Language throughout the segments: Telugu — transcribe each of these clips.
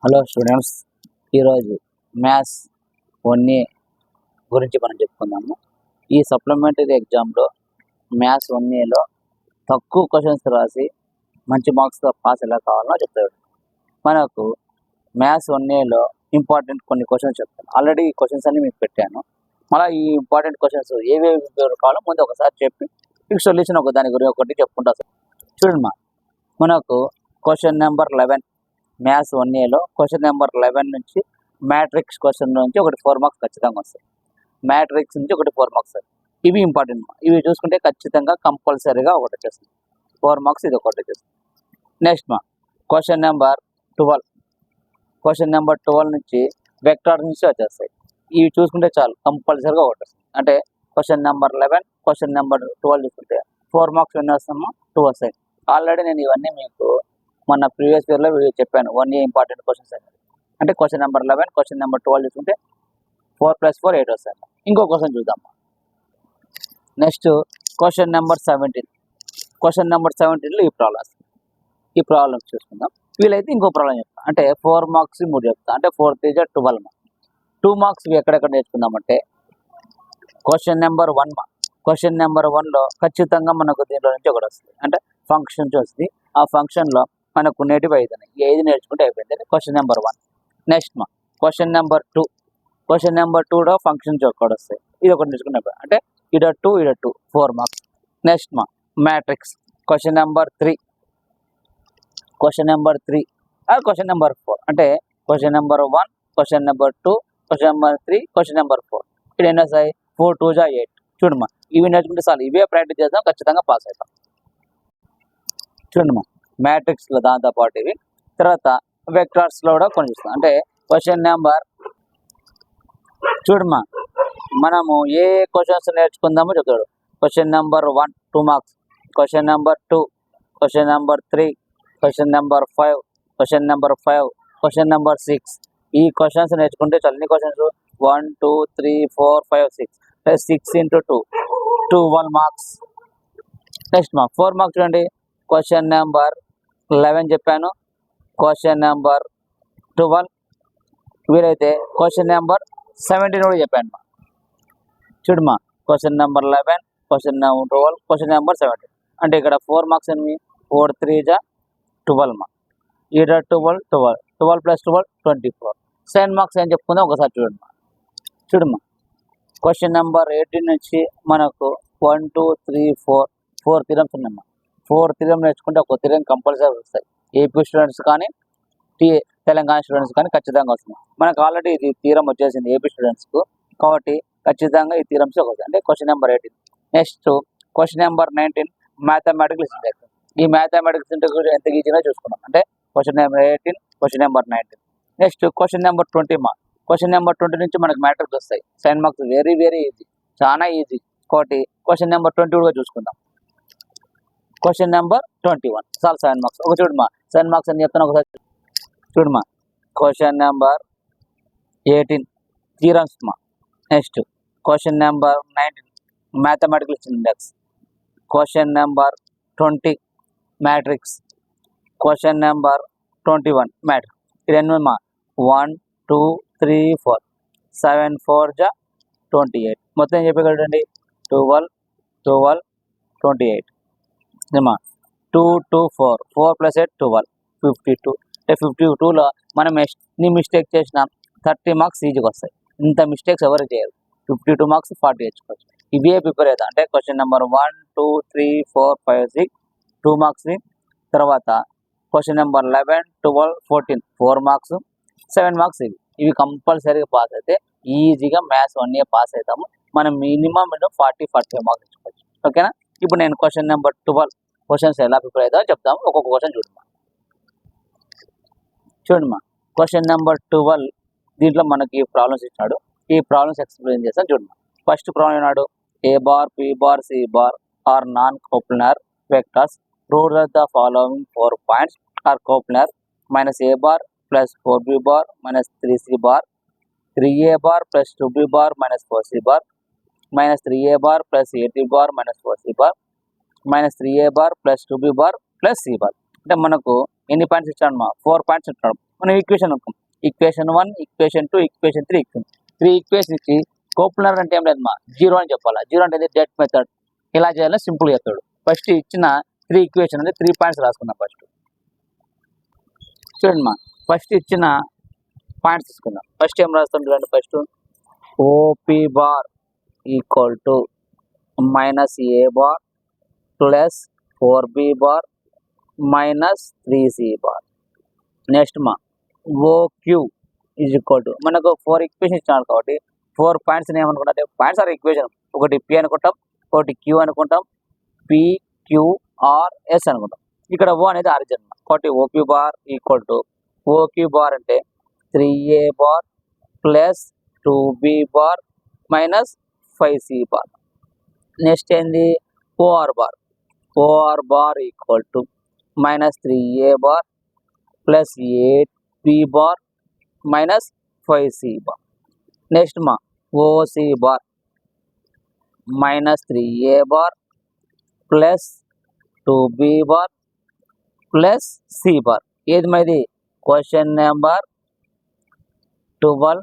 హలో స్టూడెంట్స్, ఈరోజు మ్యాథ్స్ 1A గురించి మనం చెప్పుకుందాము. ఈ సప్లిమెంటరీ ఎగ్జామ్లో మ్యాథ్స్ 1Aలో తక్కువ క్వశ్చన్స్ రాసి మంచి మార్క్స్తో పాస్ ఎలా కావాలో చెప్తాడు. మనకు మ్యాథ్స్ 1Aలో ఇంపార్టెంట్ కొన్ని క్వశ్చన్స్ చెప్తాను. ఆల్రెడీ ఈ క్వశ్చన్స్ అన్ని మీకు పెట్టాను. మళ్ళీ ఈ ఇంపార్టెంట్ క్వశ్చన్స్ ఏవేవి కావాలో ముందు ఒకసారి చెప్పి మీకు సొల్యూషన్ దాని గురించి ఒకటి చెప్పుకుంటా. చూడండి మనకు క్వశ్చన్ నెంబర్ 11 మ్యాథ్స్ 1Aలో క్వశ్చన్ నెంబర్ 11 నుంచి మ్యాట్రిక్స్ క్వశ్చన్ నుంచి ఒకటి 4 మార్క్స్ ఖచ్చితంగా వస్తాయి. మ్యాట్రిక్స్ నుంచి ఒకటి 4 మార్క్స్. ఇవి ఇంపార్టెంట్. ఇవి చూసుకుంటే ఖచ్చితంగా కంపల్సరీగా ఒకటి వచ్చేస్తుంది. 4 మార్క్స్ ఇది ఒకటి వచ్చేస్తుంది. Next question number 12. Question number 12 నుంచి వెక్టార్ నుంచి వచ్చేస్తాయి. ఇవి చూసుకుంటే చాలు, కంపల్సరీగా ఒకటి వస్తుంది. అంటే క్వశ్చన్ నెంబర్ 11, క్వశ్చన్ నెంబర్ 12 చూసుకుంటే 4 మార్క్స్ ఎన్ని వస్తామో 2 వస్తాయి. ఆల్రెడీ నేను ఇవన్నీ మీకు మొన్న ప్రీవియస్ ఇయర్లో చెప్పాను. 1A ఇంపార్టెంట్ క్వశ్చన్స్ అనేది. అంటే క్వశ్చన్ నెంబర్ 11, క్వశ్చన్ నెంబర్ 12 చూసుకుంటే 4 + 4 8 వస్తాయి. ఇంకో క్వశ్చన్ చూద్దాం. Next question number 17. Question number 17లో ఈ ప్రాబ్లమ్స్ చూసుకుందాం. వీలైతే ఇంకో ప్రాబ్లం చెప్తాను. అంటే 4 మార్క్స్ 3 చెప్తాను. అంటే 4 × 3 = 12 మార్క్స్. 2 మార్క్స్ ఎక్కడెక్కడ నేర్చుకుందామంటే క్వశ్చన్ నెంబర్ 1 క్వశ్చన్ నెంబర్ 1లో ఖచ్చితంగా మనకు దీంట్లో నుంచి ఒకటి వస్తుంది. అంటే ఫంక్షన్ నుంచి వస్తుంది. ఆ ఫంక్షన్లో మనకు నేటివ్ 5 ఉన్నాయి. ఈ 5 నేర్చుకుంటే అయిపోయింది. Question number 1. Next question number 2. Question number 2లో ఫంక్షన్ ఒకటి వస్తాయి. ఇది ఒకటి నేర్చుకుంటే అంటే ఇడ 2 4 marks. Next matrix question number 3. Question number 3 question number 4. అంటే question number 1, question number 2, question number 3, question number 4. ఇక్కడ ఎన్ని వస్తాయి? 4 × 2 = 8. చూడమ్మా, ఇవి నేర్చుకుంటే చాలు. ఇవే ప్రాక్టీస్ చేద్దాం, ఖచ్చితంగా పాస్ అవుతాం. చూడమ్మా, మ్యాట్రిక్స్లో దాంతోపాటు ఇవి. తర్వాత వెక్టార్స్లో కూడా కొన్ని చూస్తాం. అంటే క్వశ్చన్ నెంబర్ చూడమ్మా, మనము ఏ క్వశ్చన్స్ నేర్చుకుందామో చెప్తాడు. Question number 1 2 marks, question number 2, question number 3, question number 5, question number 5, question number 6. ఈ క్వశ్చన్స్ నేర్చుకుంటే చాలా. ఎన్ని క్వశ్చన్స్? 1 2 3 4 5 6. 6 × 2 12 మార్క్స్. నెక్స్ట్ 4 మార్క్స్ చూడండి. క్వశ్చన్ నెంబర్ 11 చెప్పాను, క్వశ్చన్ నెంబర్ 12. వీలైతే క్వశ్చన్ నెంబర్ 17 కూడా చెప్పాను. చూడమ్మా, question number 11, question number 12, question number 17. అంటే ఇక్కడ 4 మార్క్స్ ఎన్ని? 4 × 3 = 12 మార్క్స్. ఇక్కడ 12 + 12 24. 7 మార్క్స్ ఏం చెప్పుకుందాం ఒకసారి చూడమ్మా. క్వశ్చన్ నెంబర్ 18 నుంచి మనకు 1 2 3 4 థియరమ్స్ ఉన్నాయమ్మా. 4 థియరమ్ నేర్చుకుంటే ఒక థియరమ్ కంపల్సరీ వస్తాయి. ఏపీ స్టూడెంట్స్ కానీ తెలంగాణ స్టూడెంట్స్ కానీ ఖచ్చితంగా వస్తుంది. మనకు ఆల్రెడీ ఇది థియరమ్ వచ్చేసింది ఏపీ స్టూడెంట్స్కు, కాబట్టి ఖచ్చితంగా ఈ థియరమ్స్ వస్తాయి. అంటే question number 18. Next question number 19 mathematical syntax. ఈ మ్యాథమెటికల్ సింటాక్స్ ఎంత ఈజీగా చూసుకున్నాం. అంటే question number 18, question number 19. Next question number 20 question number 20 నుంచి మనకు మ్యాట్రిక్స్ వస్తాయి. 7 మార్క్స్ వెరీ ఈజీ, చాలా ఈజీ. కాబట్టి క్వశ్చన్ నెంబర్ 20 కూడా చూసుకుందాం. క్వశ్చన్ నెంబర్ 21 చాలు 7 మార్క్స్. ఒక చూడమ్మా, 7 మార్క్స్ అని చెప్తాను ఒకసారి చూడమ్మా. Question number 18 theorems. Next question number 19 mathematical syntax. Question number 20 matrix. Question number 21 matrix. ఇది ఎన్ని 1 2 3 4 7 4 = 28. మొత్తం ఏం చెప్పగలండి? 12 12 28. 2 2 4 4 + 8 12 52. అంటే 52లో మనం ఎన్ని మిస్టేక్ చేసినా 30 మార్క్స్ ఈజీగా వస్తాయి. ఇంత మిస్టేక్స్ ఎవరు చేయరు. 52 మార్క్స్ 40 తెచ్చుకోవచ్చు. ఇవే ప్రిపేర్ అవుతాం. అంటే క్వశ్చన్ నెంబర్ 1 2 3 4 5 6 2 మార్క్స్. తర్వాత క్వశ్చన్ నెంబర్ 11 12 14 4 మార్క్స్. 7 మార్క్స్. ఇవి కంపల్సరీగా పాస్ అయితే ఈజీగా మ్యాథ్స్ 1A పాస్ అవుతాము. మనం మినిమం 40-45 మార్క్స్ తెచ్చుకోవచ్చు. ఓకేనా? ఇప్పుడు నేను క్వశ్చన్ నెంబర్ 12 క్వశ్చన్స్ ఎలా ప్రిపేర్ అవుతామో చెప్తాము. ఒక్కొక్క క్వశ్చన్ చూడమ్మా. క్వశ్చన్ నెంబర్ 12 దీంట్లో మనకి ప్రాబ్లమ్స్ ఇచ్చినాడు. ఈ ప్రాబ్లమ్స్ ఎక్స్ప్లెయిన్ చేస్తాను చూడమ్మా. ఫస్ట్ ప్రాబ్లం ఏనాడు? A bar, P bar, C bar are non-coplanar vectors. Prove that the following 4 points are coplanar: -A bar + 4B bar -3C bar, 3A bar + 2B bar -4C bar, -3A bar + 8B bar -4C bar, -3A bar + 2B bar + C bar. అంటే మనకు ఎన్ని పాయింట్స్ ఇచ్చాడు? 4 పాయింట్స్ ఇచ్చాడు. మనం ఈక్వేషన్ అనుకోం. Equation 1, equation 2, equation 3, equation 3 equation ఇచ్చి కోప్లనర్ అంటే ఏం లేదమ్మా, జీరో అని చెప్పాలా. జీరో అంటే డెట్ మెథడ్. ఇలా చేయాలని సింపుల్ చెప్తాడు. ఫస్ట్ ఇచ్చిన 3 ఈక్వేషన్ అంటే 3 పాయింట్స్ రాసుకుందాం. ఫస్ట్ చూడండి మా, ఫస్ట్ ఇచ్చిన పాయింట్స్ తీసుకుందాం. ఫస్ట్ ఏం రాస్తాం చూడండి. First OP bar equal to minus A bar plus 4b bar minus 3c bar. Next మా ఓక్యూ ఈజ్ ఈక్వల్ టు, మనకు 4 ఈక్వేషన్ ఇచ్చినాడు కాబట్టి 4 పాయింట్స్ ఏమనుకుంటే, పాయింట్స్ ఆర్ ఈక్వేషన్. ఒకటి పి అనుకుంటాం, ఒకటి క్యూ అనుకుంటాం, పిక్యూఆర్ఎస్ అనుకుంటాం. ఇక్కడ ఓ అనేది ఆరిజిన్ కాబట్టి OP bar equal to OQ bar అంటే 3a bar plus 2b bar minus 5c bar. Next ఏంది OR bar. OR bar equal to minus 3a bar plus 8b bar minus 5c bar. Next మా OC bar minus 3a bar plus 2b bar plus c bar. ఏది మరి క్వశ్చన్ నెంబర్ 12.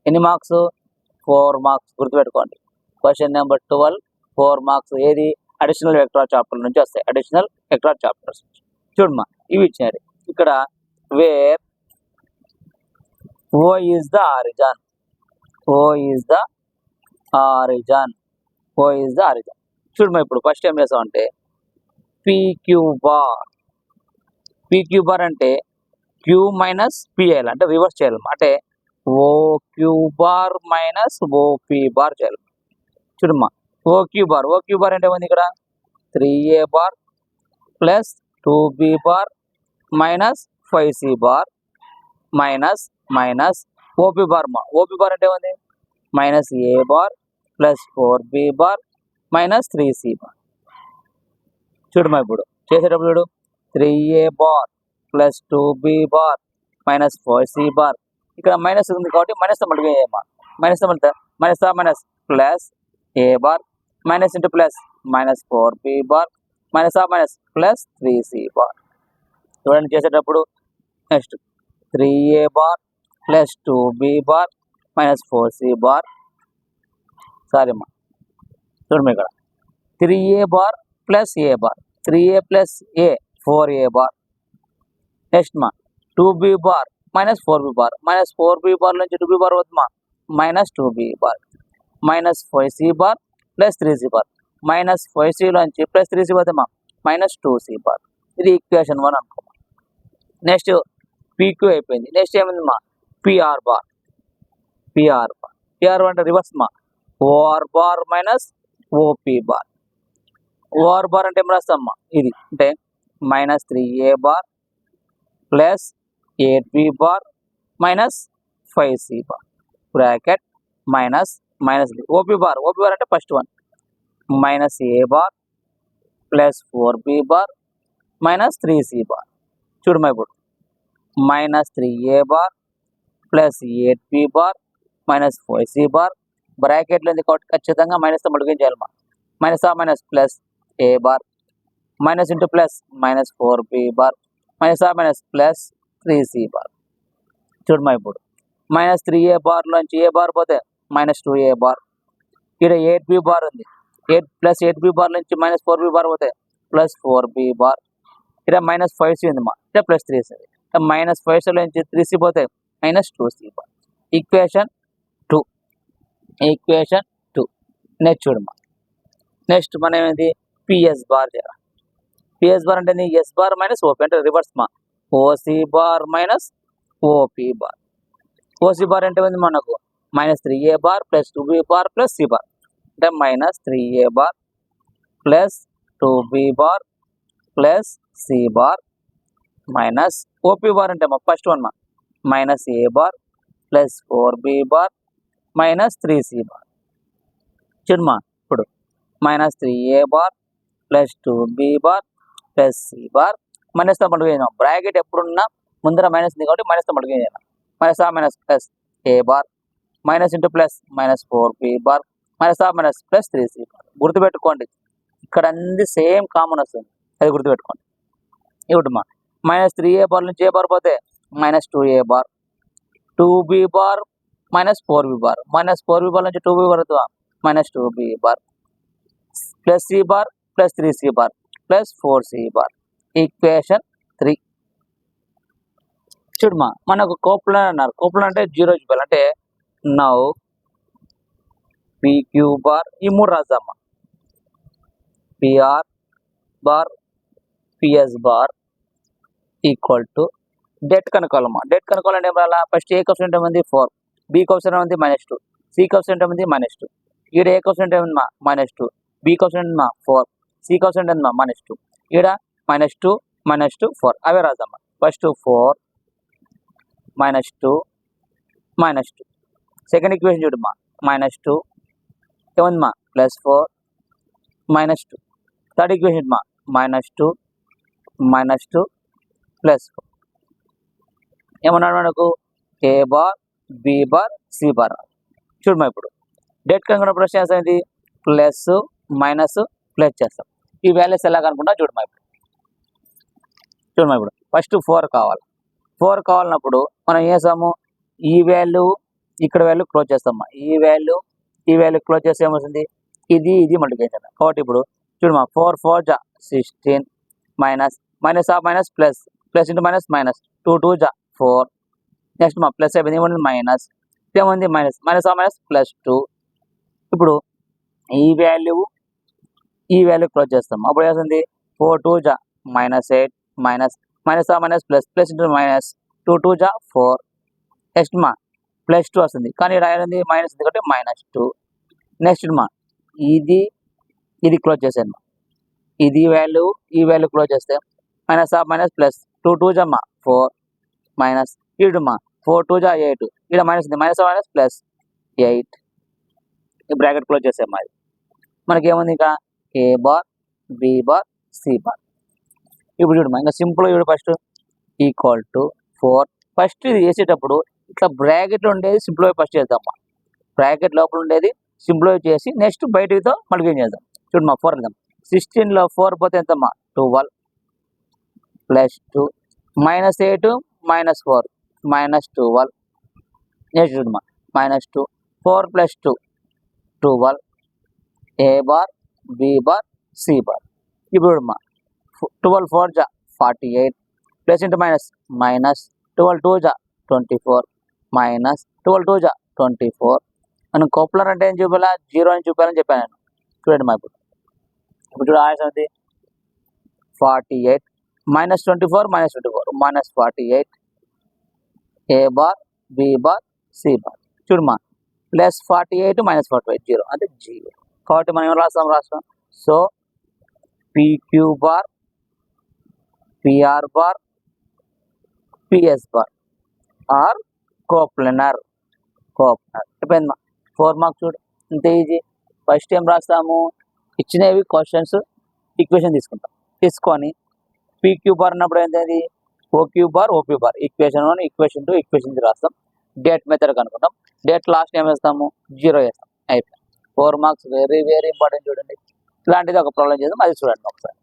ఎన్ని మార్క్స్? 4 మార్క్స్. గుర్తుపెట్టుకోండి. Question number 12 4 marks. ఏది అడిషనల్ వెక్టార్ చాప్టర్ నుంచి వస్తాయి. అడిషనల్ వెక్టార్ చాప్టర్స్ నుంచి చూడమ్మా, ఇవి ఇచ్చినారు ఇక్కడ. Where O is the origin, O is the origin, O is the origin. చూడమ్మా, ఇప్పుడు ఫస్ట్ ఏం చేస్తామంటే పీక్యూ బార్. పీక్యూ బార్ అంటే క్యూ మైనస్ పిఎల్ అంటే రివర్స్ చేయాలి. అంటే OQ bar minus OP bar చేయాలి. చూడమ్మా, ఓక్యూ బార్. ఓక్యూ బార్ అంటే ఏమైంది ఇక్కడ 3a bar plus 2b bar minus 5c bar minus minus OP bar. మా ఓపీ బార్ అంటే ఏమైంది minus a bar plus 4b bar minus 3c bar. చూడమ్మా, ఇప్పుడు చేసేటప్పుడు 3a bar plus 2b bar minus 4c bar. ఇక్కడ మైనస్ ఉంది కాబట్టి మైనస్ మల్టిప్లై చేయమ్మా. Minus minus minus plus a bar minus into plus minus 4b bar minus minus plus 3c bar. చూడండి చేసేటప్పుడు next 3a bar plus 2b bar minus 4c bar. Sorry అమ్మా, చూడమ్మా ఇక్కడ 3a bar plus a bar, 3a plus a 4a bar. Next మా 2b bar minus 4b bar, minus 4b bar నుంచి 2b బార్ వద్దుమా minus 2b bar minus 5c bar plus 3c bar, minus 5c నుంచి ప్లస్ 3c వద్దుమా మైనస్ 2c బార్. ఇది ఈక్వేషన్ 1 అనుకో. నెక్స్ట్ పీక్యూ అయిపోయింది. నెక్స్ట్ ఏమైంది మా PR bar. PR bar, PR అంటే రివర్స్ మా OR bar minus OP bar. OR bar అంటే ఏం రాస్తామ్మా, ఇది అంటే minus 3a bar plus 8b bar minus 5c bar bracket minus minus OP bar. OP bar అంటే first one minus a bar plus 4b bar minus 3c bar. చూడమ్మా, ఇప్పుడు minus 3a bar plus 8b bar minus 5c bar బ్రాకెట్లో ఉంది కాబట్టి ఖచ్చితంగా మైనస్తో మల్టిప్లై చేయాలమ్మా. Minus minus plus a bar minus into plus minus 4b bar minus minus plus 3c bar. చూడమ్మా, ఇప్పుడు మైనస్ 3a బార్లోంచి ఏ బార్ పోతే మైనస్ 2a బార్. ఇక్కడ 8b బార్ ఉంది, 8 ప్లస్ 8b బార్ నుంచి మైనస్ 4b బార్ పోతే ప్లస్ 4b బార్. ఇక్కడ మైనస్ 5c ఉంది మా, ఇక్కడ ప్లస్ 3c ఉంది. మైనస్ 5c నుంచి 3c పోతే minus 2c bar. Equation 2. Equation 2. Next చూడమ్మా, నెక్స్ట్ మనం ఏమైంది పిఎస్ బార్ చేయాలి. పిఎస్ బార్ అంటే ఎస్ బార్ మైనస్ ఓపీ అంటే రివర్స్ మా OC bar minus OP bar. OC bar అంటే ఏమైంది మనకు minus 3a bar plus 2b bar plus c bar అంటే minus 3a bar plus 2b bar plus c bar minus OP bar అంటే మా ఫస్ట్ వన్ మా minus a bar plus 4b bar minus 3c bar. చూడమ్మా, ఇప్పుడు minus 3a bar plus 2b bar plus c bar మైనస్తో మల్టిప్లై చేద్దాం. బ్రాకెట్ ఎప్పుడున్నా ముందర మైనస్ ఉంది కాబట్టి మైనస్తో మల్టిప్లై చేద్దాం. Minus minus plus a bar minus into plus minus 4b bar minus minus plus 3c bar. గుర్తుపెట్టుకోండి, ఇక్కడ అన్ని సేమ్ కామన్ వస్తుంది, అది గుర్తుపెట్టుకోండి. ఇవ్వటమ్మా మైనస్ 3a బార్ నుంచి ఏ బార్ పోతే minus 2a bar, 2b bar minus 4b bar, minus 4b bar నుంచి 2b bar అవుతుందా minus 2b bar, plus c bar plus 3c bar plus 4c bar. Equation 3. చూడమ్మా మనకు కోప్లాన్ అన్నారు. కోప్లాన్ అంటే జీరో చూపాలి అంటే నౌ pq bar ఈ మూడు రాద్దామా, pr bar ps bar equal to det కనుక్కోవాలమ్మా. డెట్ కనుక్కోవాలంటే ఏం రాలా, ఫస్ట్ ఏ కోఎఫిషియంట్ ఏముంది 4, బి కోఎఫిషియంట్ ఏముంది -2, సి కోఎఫిషియంట్ ఏముంది -2, ఈడ ఏ కోఎఫిషియంట్ ఏముంది -2, బి కోఎఫిషియంట్ 4, సి కోఎఫిషియంట్ ఏముంది -2, ఈడ -2 -2 4 అవే రాద్దామా. ఫస్ట్ 4 -2 -2, సెకండ్ ఈక్వేషన్ చూడమ్మా -2 ఏముంది +4 -2, థర్డ్ ఈక్వేషన్ -2 -2 +4 ఏమన్నాడు మనకు A bar B bar C bar. చూడమ్మా ఇప్పుడు డెట్ కనుక్కున్నప్పుడు ప్రశ్న ఏంటి, ప్లస్ మైనస్ ప్లస్ చేస్తాం. ఈ వాల్యూస్ ఎలా కనుక్కుంటా చూడమ్మా. ఇప్పుడు ఫస్ట్ 4 కావాలి. 4 కావాలన్నప్పుడు మనం ఏం చేస్తాము, ఈ వాల్యూ ఇక్కడ వాల్యూ క్లోజ్ చేస్తామా, ఈ వాల్యూ క్లోజ్ చేస్తే ఏమవుతుంది, ఇది మల్టిప్లికేషన్. కాబట్టి ఇప్పుడు చూడమ్మా 4 4 జా 16 minus minus plus into minus 2 2 జా 4, నెక్స్ట్ ప్లస్ అయిపోయింది ఏముంది మైనస్, ఏముంది మైనస్ +2. ఇప్పుడు ఈ వాల్యూ క్లోజ్ చేస్తాం. అప్పుడు ఏమవుతుంది 4 2 జా -8 మైనస్ ప్లస్ ఇంటూ -2 2 జా 4, నెక్స్ట్ +2 వస్తుంది. కానీ రాయాలి మైనస్ ఎందుకంటే -2. నెక్స్ట్ ఇది క్లోజ్ చేసాను. ఈ వాల్యూ క్లోజ్ చేస్తే మైనస్ 2 2 జా 4 మైనస్ ఇటు 4 2 జా 8, ఇక్కడ మైనస్ ఉంది +8. ఈ బ్రాకెట్ క్లోజ్ చేసాం. మనకి ఏముంది ఇంకా A bar B bar C bar. ఇప్పుడు చూడమ్మా ఇంకా సింపుల్ చూడు, ఫస్ట్ ఈక్వల్ టు 4. ఫస్ట్ ఇది చేసేటప్పుడు ఇట్లా బ్రాకెట్లో ఉండేది సింప్లిఫై ఫస్ట్ చేద్దామా, బ్రాకెట్ లోపల ఉండేది సింప్లిఫై చేసి నెక్స్ట్ బయటతో మళ్ళీ చేద్దాం. చూడమ్మా 4 వెళ్దాం. 16లో 4 పోతే ఎంతమ్మా 12 +2 -8 -4 -12. నెక్స్ట్ చూడమ్మా -2 4 + 2 12 A bar B bar C bar. ఇప్పుడు చూడమ్మా 12 4 జా 48 ప్లస్ ఇంటూ మైనస్ 12 2 జా 24 -12 2 జా 24. మనం కోప్లర్ అంటే ఏం చూపాలా, 0 అని చూపాలని చెప్పాను నేను. చూడండి ఇప్పుడు చూడ ఆన్సర్ ఉంది 48 -24 -48 A bar B bar C bar. చూడమ్మా +48 -48 0 అంటే 0. కాబట్టి మనం ఏం రాస్తాం. So PQ bar PR bar PS bar are coplanar. అయిపోయిందమ్మా 4 మార్క్స్. చూడు ఇంతే ఈజీ. ఫస్ట్ ఏం రాస్తాము, ఇచ్చినవి క్వశ్చన్స్ ఈక్వేషన్ తీసుకొని PQ బార్ అన్నప్పుడు ఏంటది OQ bar OP bar equation 1 equation 2 equation 3 రాస్తాం. డేట్ మెథడ్ కనుక్కుంటాం. డేట్ లాస్ట్ ఏం వేస్తాము 0 వేస్తాం. అయిపోయింది. 4 మార్క్స్ వెరీ వెరీ ఇంపార్టెంట్. చూడండి ఇలాంటిది ఒక ప్రాబ్లం చేద్దాం, అది చూడండి ఒకసారి.